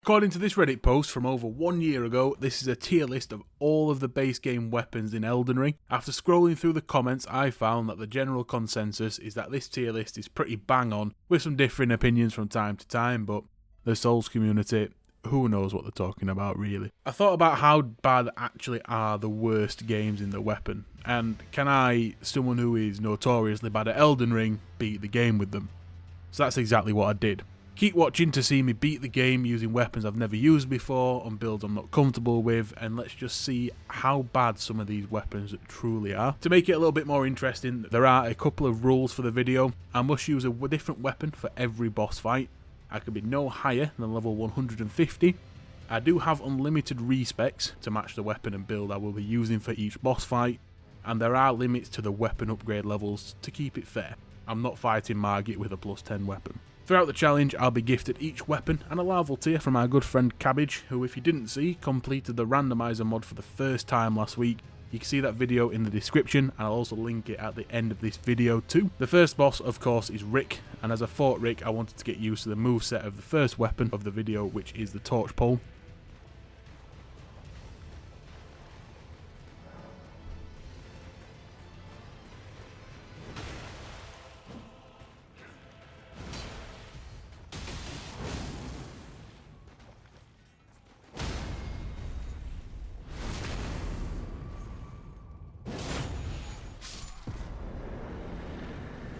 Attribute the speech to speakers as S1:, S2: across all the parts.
S1: According to this Reddit post from over 1 year ago, this is a tier list of all of the base game weapons in Elden Ring. After scrolling through the comments, I found that the general consensus is that this tier list is pretty bang on, with some differing opinions from time to time, but the Souls community, who knows what they're talking about really. I thought about how bad actually are the worst games in the weapon, and can I, someone who is notoriously bad at Elden Ring, beat the game with them? So that's exactly what I did. Keep watching to see me beat the game using weapons I've never used before, on builds I'm not comfortable with, and let's just see how bad some of these weapons truly are. To make it a little bit more interesting, there are a couple of rules for the video. I must use a different weapon for every boss fight. I can be no higher than level 150. I do have unlimited respecs to match the weapon and build I will be using for each boss fight, and there are limits to the weapon upgrade levels to keep it fair. I'm not fighting Margit with a plus 10 weapon. Throughout the challenge, I'll be gifted each weapon and a larval tier from our good friend Cabbage, who, if you didn't see, completed the randomizer mod for the first time last week. You can see that video in the description, and I'll also link it at the end of this video too. The first boss, of course, is Rick, and as I fought Rick, I wanted to get used to the moveset of the first weapon of the video, which is the torch pole.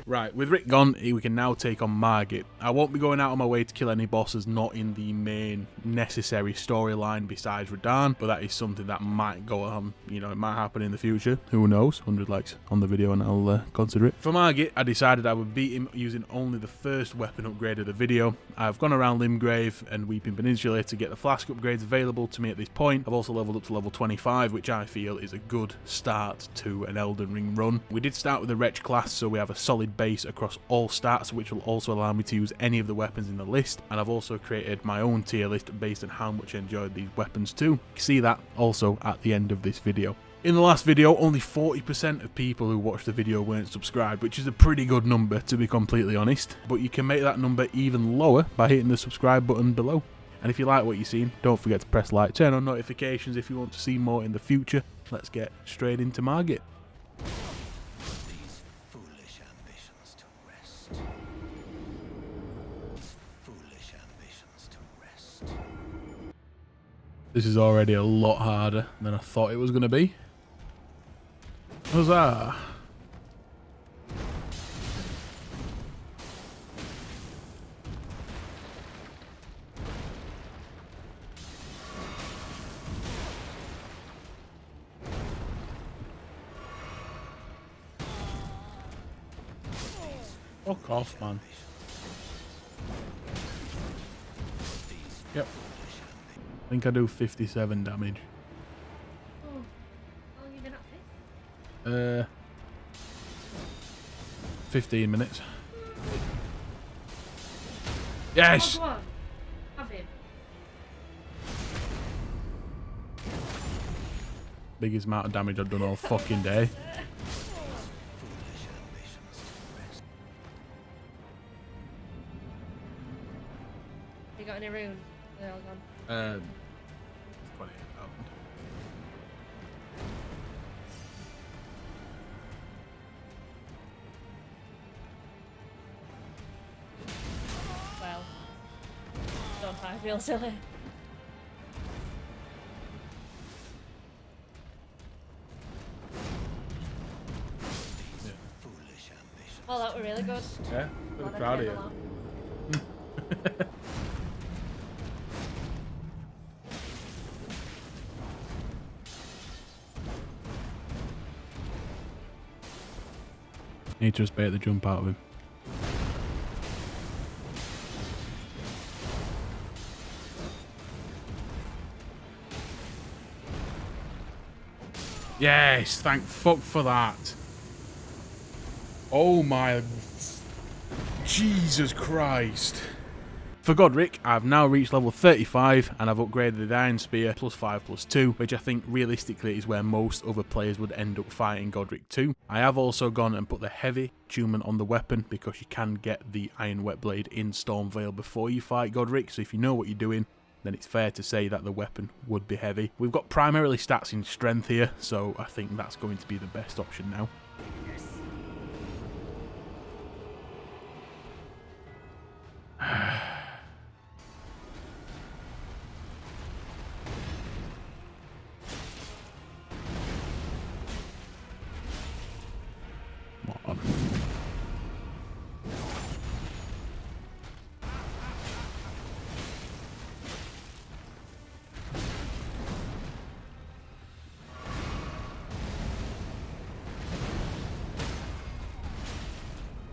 S1: Right, with Rick gone, we can now take on Margit. I won't be going out on my way to kill any bosses not in the main necessary storyline besides Radahn, but that is something that might go on, you know, it might happen in the future. Who knows? 100 likes on the video and I'll consider it. For Margit, I decided I would beat him using only the first weapon upgrade of the video. I've gone around Limgrave and Weeping Peninsula to get the flask upgrades available to me at this point. I've also leveled up to level 25, which I feel is a good start to an Elden Ring run. We did start with the Wretch class, so we have a solid base across all stats, which will also allow me to use any of the weapons in the list, and I've also created my own tier list based on how much I enjoyed these weapons too. You can see that also at the end of this video. In the last video, only 40% of people who watched the video weren't subscribed, which is a pretty good number to be completely honest, but you can make that number even lower by hitting the subscribe button below. And if you like what you're seeing, don't forget to press like, turn on notifications if you want to see more in the future. Let's get straight into Margit. This is already a lot harder than I thought it was going to be. Huzzah! Fuck off, man. Yep. I think I do 57 damage.
S2: Oh, how long have you been at this?
S1: 15 minutes. Yes!
S2: Oh, come on. Have him.
S1: Biggest amount of damage I've done all fucking day.
S2: You got any runes? They're all gone.
S1: 28,000.
S2: Well, don't I feel silly?
S1: Yeah.
S2: Well, that were really good.
S1: Yeah, I'm
S2: Glad I
S1: proud of
S2: came
S1: you.
S2: along.
S1: Need to just bait the jump out of him. Yes, thank fuck for that. Oh my... Jesus Christ. For Godrick, I've now reached level 35 and I've upgraded the Iron Spear +5/+2, which I think realistically is where most other players would end up fighting Godrick too. I have also gone and put the heavy attunement on the weapon because you can get the Iron Wet Blade in Stormvale before you fight Godrick, so if you know what you're doing, then it's fair to say that the weapon would be heavy. We've got primarily stats in strength here, so I think that's going to be the best option now. Come on.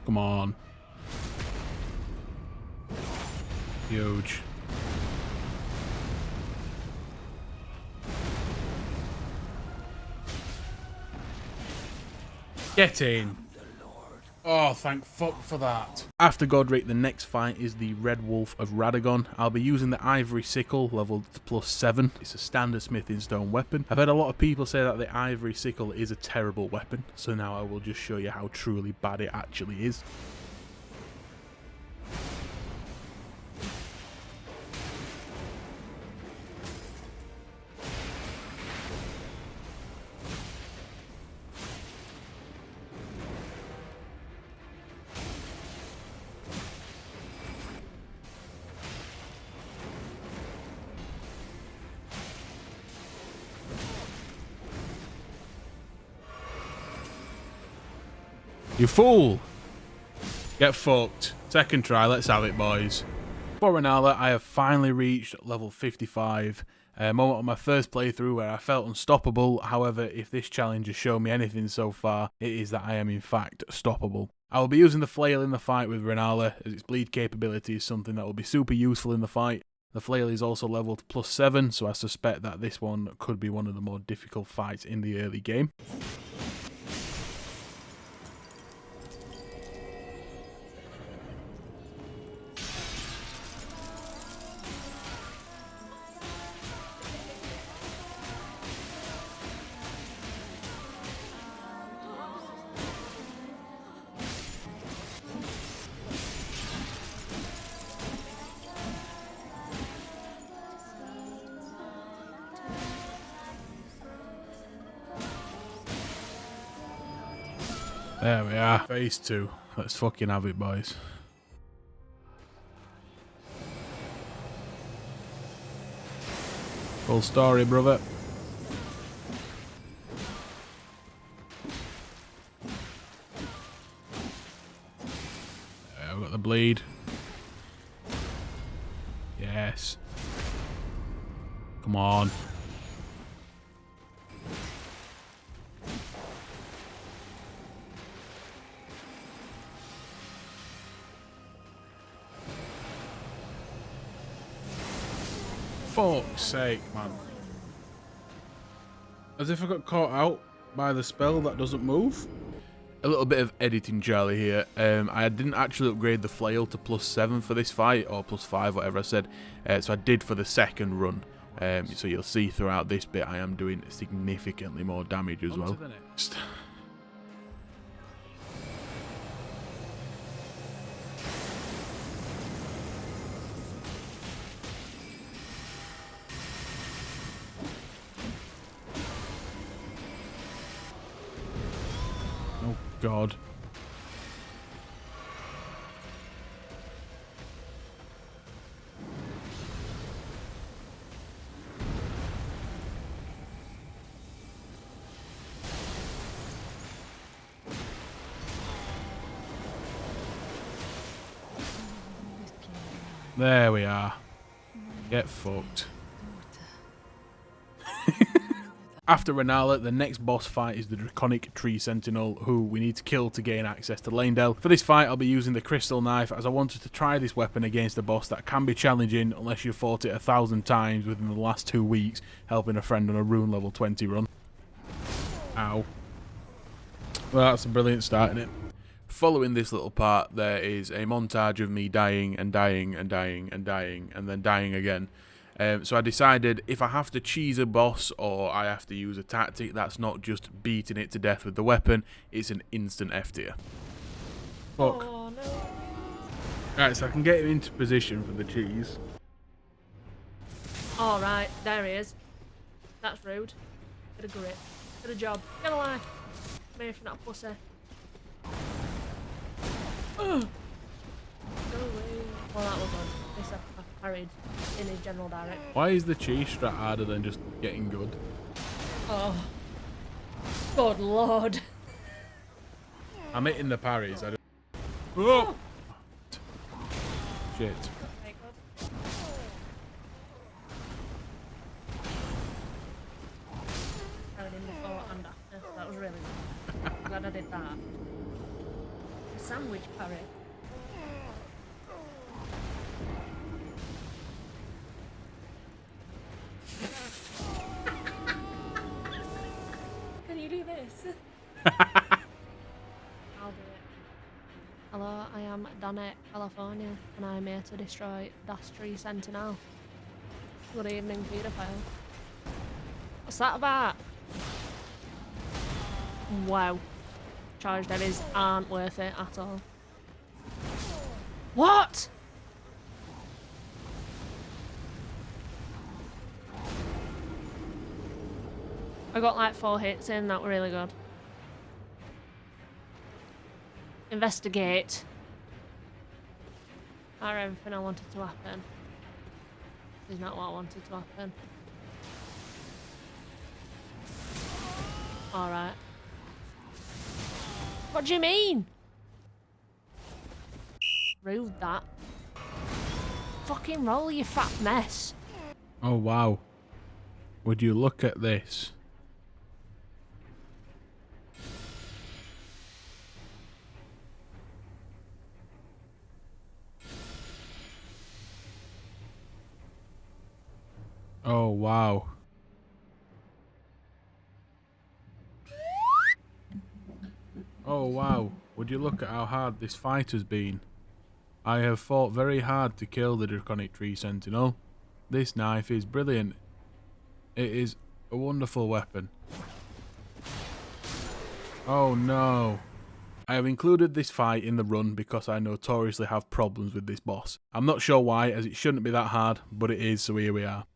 S1: Come on. Huge. Get in. Oh, thank fuck for that. After Godrick, the next fight is the Red Wolf of Radagon. I'll be using the Ivory Sickle, leveled to +7. It's a standard smithing stone weapon. I've heard a lot of people say that the Ivory Sickle is a terrible weapon, so now I will just show you how truly bad it actually is. You fool! Get fucked. Second try, let's have it, boys. For Rennala, I have finally reached level 55. A moment on my first playthrough where I felt unstoppable. However, if this challenge has shown me anything so far, it is that I am in fact stoppable. I will be using the flail in the fight with Rennala, as its bleed capability is something that will be super useful in the fight. The flail is also leveled to +7, so I suspect that this one could be one of the more difficult fights in the early game. There we are. Phase 2. Let's fucking have it, boys. Full story, brother. I've got the bleed. Yes. Come on. Fuck's sake, man. As if I got caught out by the spell that doesn't move. A little bit of editing Charlie here. I didn't actually upgrade the flail to +7 for this fight, or +5, whatever I said. So I did for the second run. So you'll see throughout this bit I am doing significantly more damage as well. Oh God. There we are. Get fucked. After Rennala, the next boss fight is the Draconic Tree Sentinel, who we need to kill to gain access to Leyndell. For this fight, I'll be using the Crystal Knife, as I wanted to try this weapon against a boss that can be challenging unless you've fought it 1,000 times within the last 2 weeks, helping a friend on a rune level 20 run. Ow. Well, that's a brilliant start, isn't it? Following this little part, there is a montage of me dying and dying and dying and dying and then dying again. So I decided if I have to cheese a boss or I have to use a tactic that's not just beating it to death with the weapon, it's an instant F tier. Fuck.
S2: Oh, no.
S1: Right, so I can get him into position for the cheese.
S2: All right, there he is. That's rude. Get a grip. Get a job. Get a life. Come here for that pussy. Go away. Well, that was good. At least I parried in his general direction.
S1: Why is the cheese strat harder than just getting good?
S2: Oh. Good lord.
S1: I'm hitting the parries. I don't... Oh! Shit.
S2: Okay, good. Parried him before and after. So that was really good. I'm glad I did that. A sandwich parry. Can you do this? I'll do it. Hello, I am Donna, California, and I am here to destroy Dastry Sentinel. Good evening, paedophile. What's that about? Wow. Charge deadies aren't worth it at all. What? I got like 4 hits in, that were really good. Investigate. Or everything I wanted to happen. Is not what I wanted to happen. Alright. What do you mean? Rude that. Fucking roll, you fat mess.
S1: Oh wow. Would you look at this? Oh wow. Oh wow. Would you look at how hard this fight has been? I have fought very hard to kill the Draconic Tree Sentinel. This knife is brilliant. It is a wonderful weapon. Oh no. I have included this fight in the run because I notoriously have problems with this boss. I'm not sure why, as it shouldn't be that hard, but it is, so here we are.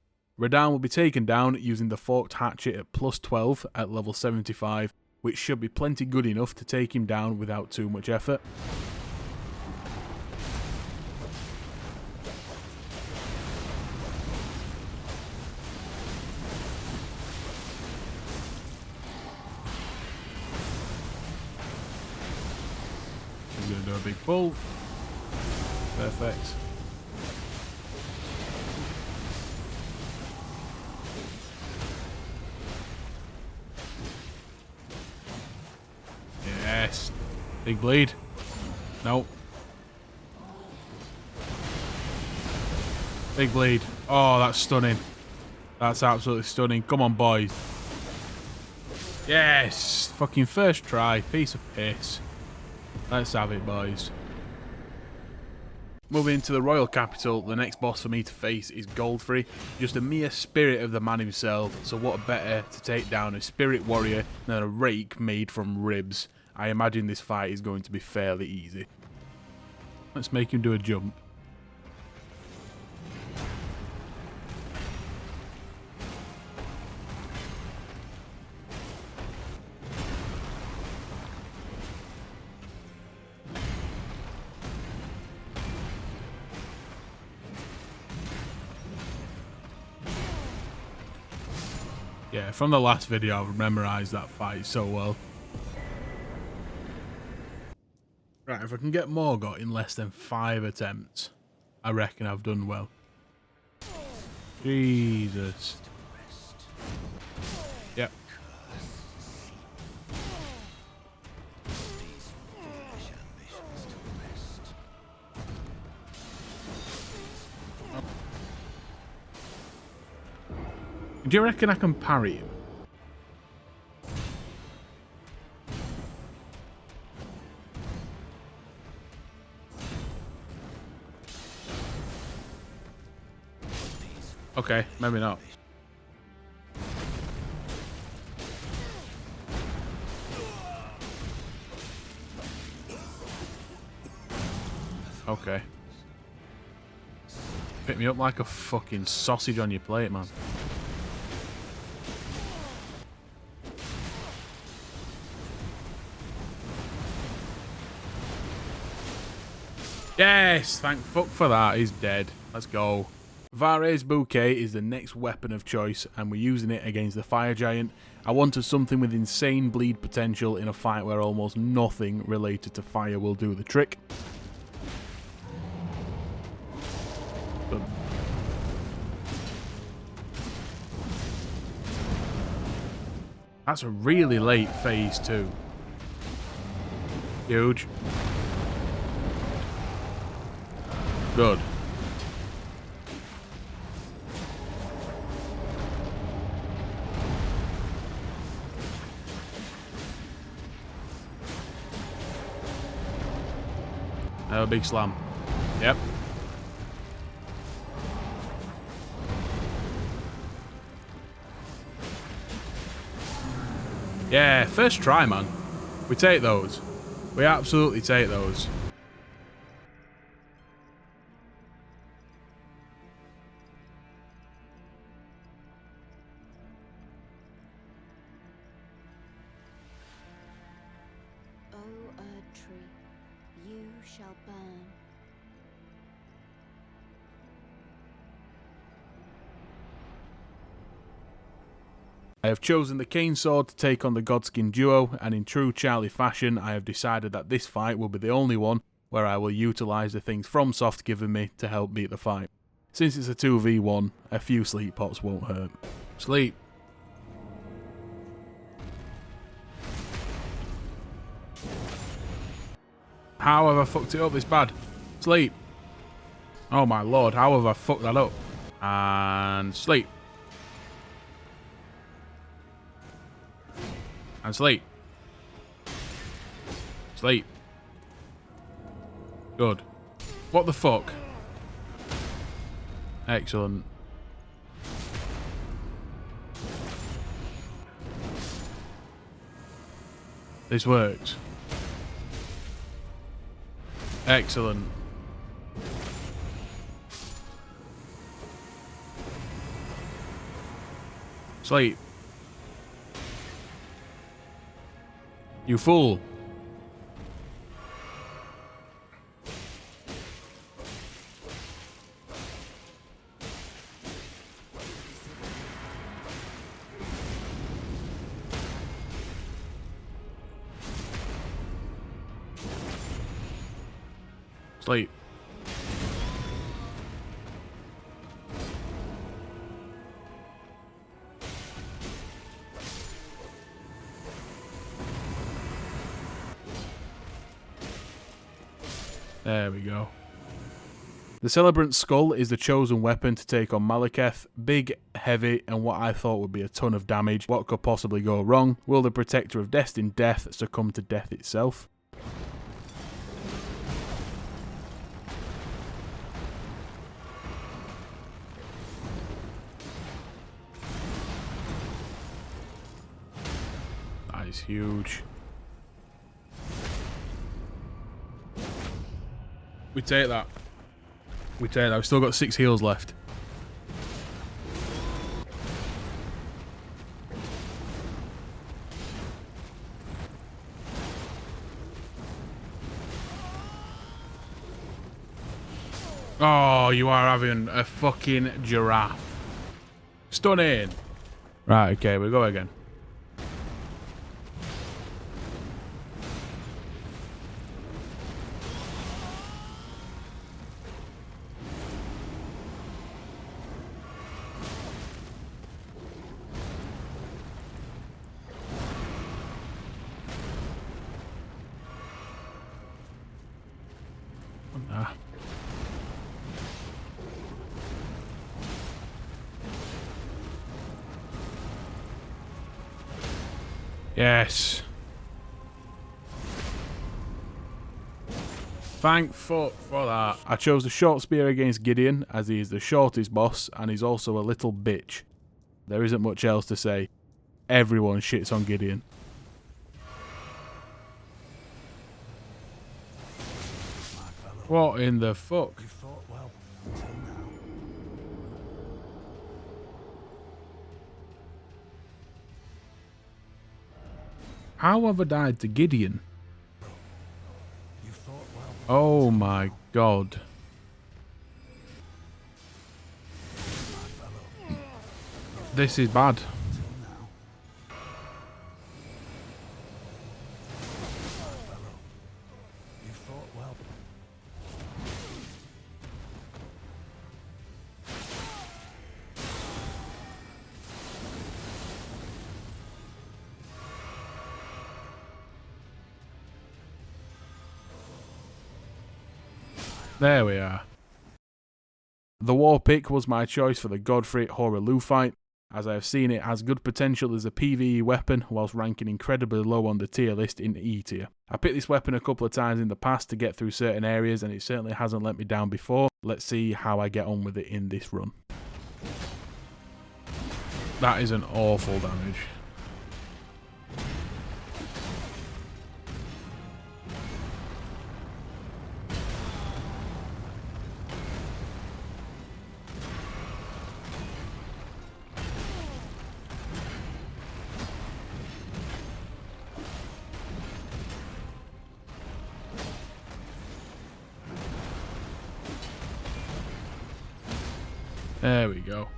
S1: Radahn will be taken down using the forked hatchet at plus 12 at level 75, which should be plenty good enough to take him down without too much effort. He's going to do a big pull. Perfect. Yes. Big bleed. No. Big bleed. Oh, that's stunning. That's absolutely stunning. Come on, boys. Yes. Fucking first try. Piece of piss. Let's have it, boys. Moving to the royal capital, the next boss for me to face is Godfrey, just a mere spirit of the man himself, so what better to take down a spirit warrior than a rake made from ribs. I imagine this fight is going to be fairly easy. Let's make him do a jump. Yeah, from the last video I've memorised that fight so well. Right, if I can get Morgott in less than 5 attempts, I reckon I've done well. Jesus. Yep. Do you reckon I can parry him? Okay, maybe not. Okay. Pick me up like a fucking sausage on your plate, man. Yes! Thank fuck for that. He's dead. Let's go. Vare's Bouquet is the next weapon of choice, and we're using it against the Fire Giant. I wanted something with insane bleed potential in a fight where almost nothing related to fire will do the trick. But that's a really late phase 2. Huge. Good. A big slam. Yep. Yeah, first try, man. We take those. We absolutely take those.
S3: Shall burn.
S1: I have chosen the cane sword to take on the Godskin Duo, and in true Charlie fashion, I have decided that this fight will be the only one where I will utilise the things FromSoft given me to help beat the fight. Since it's a 2v1, a few sleep pots won't hurt. Sleep. How have I fucked it up this bad? Sleep. Oh my lord, how have I fucked that up? And sleep. And sleep. Sleep. Good. What the fuck? Excellent. This works. Excellent. Sleep. You fool. Sleep. There we go. The Celebrant's Skull is the chosen weapon to take on Maliketh. Big, heavy, and what I thought would be a ton of damage. What could possibly go wrong? Will the Protector of Destined Death succumb to death itself? That is huge. We take that. We take that. We've still got 6 heals left. Oh, you are having a fucking giraffe. Stunning. Right, okay, we go again. Yes. Thank fuck for that. I chose the short spear against Gideon as he is the shortest boss and he's also a little bitch. There isn't much else to say. Everyone shits on Gideon. What in the fuck?
S4: You fought well until now.
S1: How have I died to Gideon? Oh my god. This is bad. There we are. The war pick was my choice for the Godfrey Hoarah Loux fight, as I have seen it has good potential as a PvE weapon whilst ranking incredibly low on the tier list in E tier. I picked this weapon a couple of times in the past to get through certain areas and it certainly hasn't let me down before. Let's see how I get on with it in this run. That is an awful damage. There we go.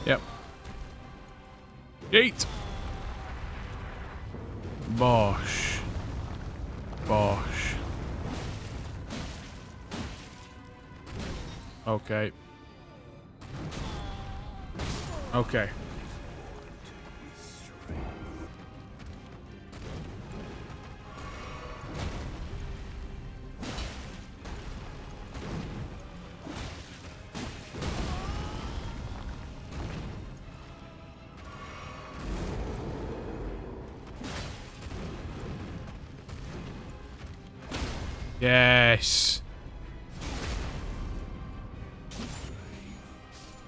S1: Yep. Yeet! Bosh. Bosh. Okay. Okay. Yes.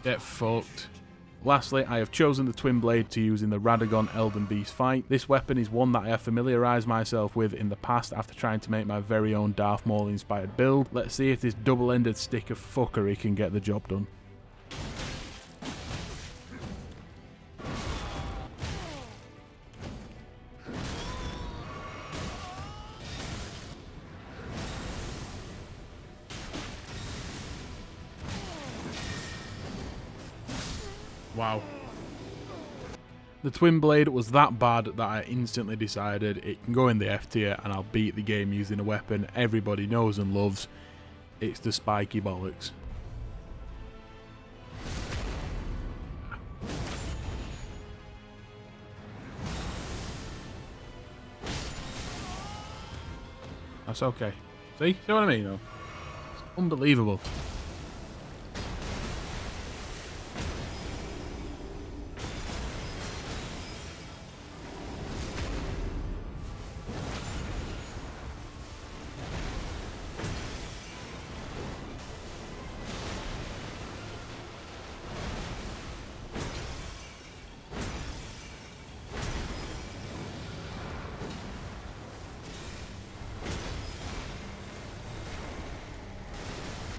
S1: Get fucked. Lastly, I have chosen the Twin Blade to use in the Radagon Elden Beast fight. This weapon is one that I have familiarised myself with in the past after trying to make my very own Darth Maul inspired build. Let's see if this double-ended stick of fuckery can get the job done. Wow. The Twin Blade was that bad that I instantly decided it can go in the F tier and I'll beat the game using a weapon everybody knows and loves. It's the spiky bollocks. That's okay. See what I mean though? It's unbelievable.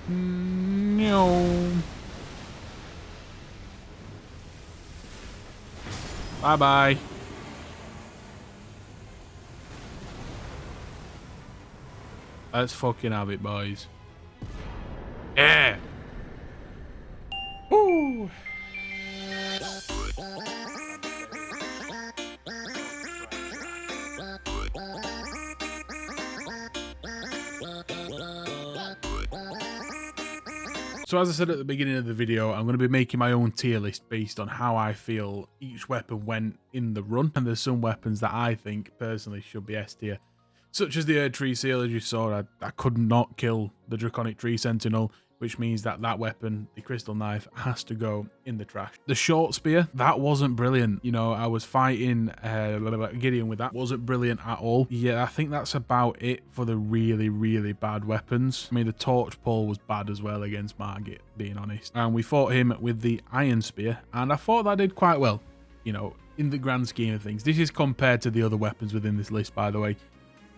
S1: No. Bye bye. Let's fucking have it, boys. Yeah. Woo. So as I said at the beginning of the video, I'm going to be making my own tier list based on how I feel each weapon went in the run. And there's some weapons that I think personally should be S tier. Such as the Erd Tree Seal, as you saw, I could not kill the Draconic Tree Sentinel, which means that that weapon, the Crystal Knife, has to go in the trash. The Short Spear, that wasn't brilliant. You know, I was fighting Gideon with that. Wasn't brilliant at all. Yeah, I think that's about it for the really, really bad weapons. I mean, the Torch Pole was bad as well against Margit, being honest. And we fought him with the Iron Spear, and I thought that did quite well, you know, in the grand scheme of things. This is compared to the other weapons within this list, by the way.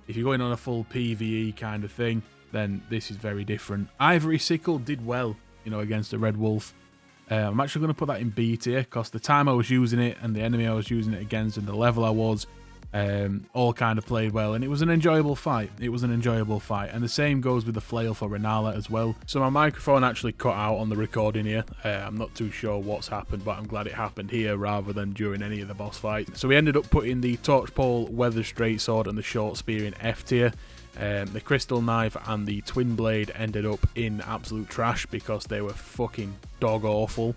S1: If you're going on a full PvE kind of thing, then this is very different. Ivory Sickle did well, you know, against the Red Wolf. I'm actually going to put that in B tier because the time I was using it and the enemy I was using it against and the level I was, all kind of played well, and it was an enjoyable fight. And the same goes with the flail for Rennala as well. So my microphone actually cut out on the recording here. I'm not too sure what's happened, but I'm glad it happened here rather than during any of the boss fights. So we ended up putting the Torchpole, Weather Straight Sword and the Short Spear in F tier. The Crystal Knife and the Twin Blade ended up in absolute trash because they were fucking dog awful.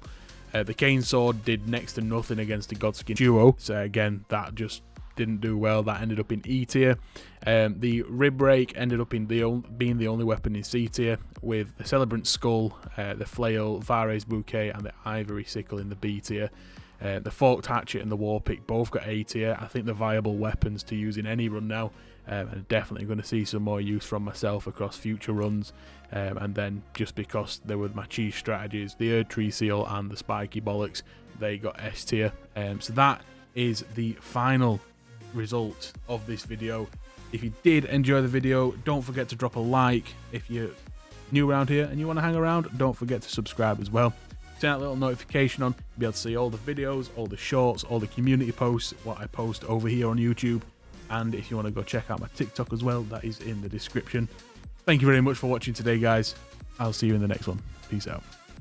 S1: The Cane Sword did next to nothing against the Godskin Duo, so again, that just didn't do well. That ended up in E tier. The Rib Rake ended up in being the only weapon in C tier, with the Celebrant Skull, the Flail, Vare's Bouquet and the Ivory Sickle in the B tier. The Forked Hatchet and the War Pick both got A tier. I think they're viable weapons to use in any run now, and definitely going to see some more use from myself across future runs. And then just because they were my cheese strategies, the Erd Tree Seal and the Spiky Bollocks, they got S tier. So that is the final result of this video. If you did enjoy the video, don't forget to drop a like. If you're new around here and you want to hang around, don't forget to subscribe as well. Turn that little notification on, be able to see all the videos, all the shorts, all the community posts, what I post over here on YouTube. And if you want to go check out my TikTok as well, that is in the description. Thank you very much for watching today, guys. I'll see you in the next one. Peace out.